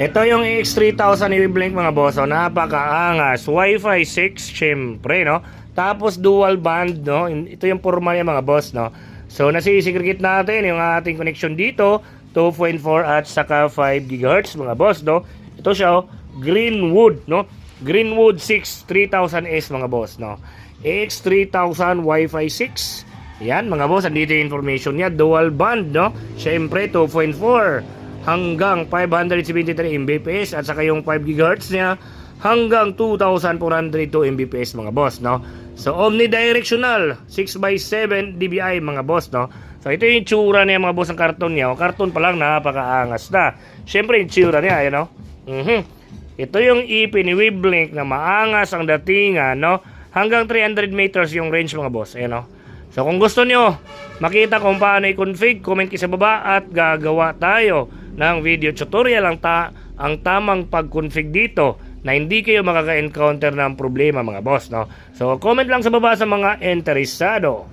Ito yung EX3000 Eviblink mga boss, so napakaangas. Wi-Fi 6 syempre, no? Tapos dual band, no? Ito yung forma niya mga boss, no? So nasisegregate natin yung ating connection dito, 2.4 at saka 5 GHz mga boss, no? Ito siya, oh, Greenwood, no? Greenwood 6 3000S mga boss, no? EX3000 Wi-Fi 6. Yan mga boss, andito yung information niya, dual band, no? Syempre 2.4 hanggang 573 Mbps at saka yung 5 GHz niya hanggang 2402 Mbps mga boss, no? So omnidirectional 6x7 dBi mga boss, no? So ito yung tsura niya mga boss ng karton niya. O, karton pa lang napakaangas na. Syempre yung tsura niya, ayan, no? Ito yung IP ni Eviblink na maangas ang datingan, no? Hanggang 300 meters yung range mga boss, ayan, no? So kung gusto nyo makita kung paano i-config, comment kayo sa baba at gagawa tayo ng video tutorial ang tamang pag-config dito na hindi kayo makaka-encounter ng problema mga boss, no? So comment lang sa baba sa mga interesado.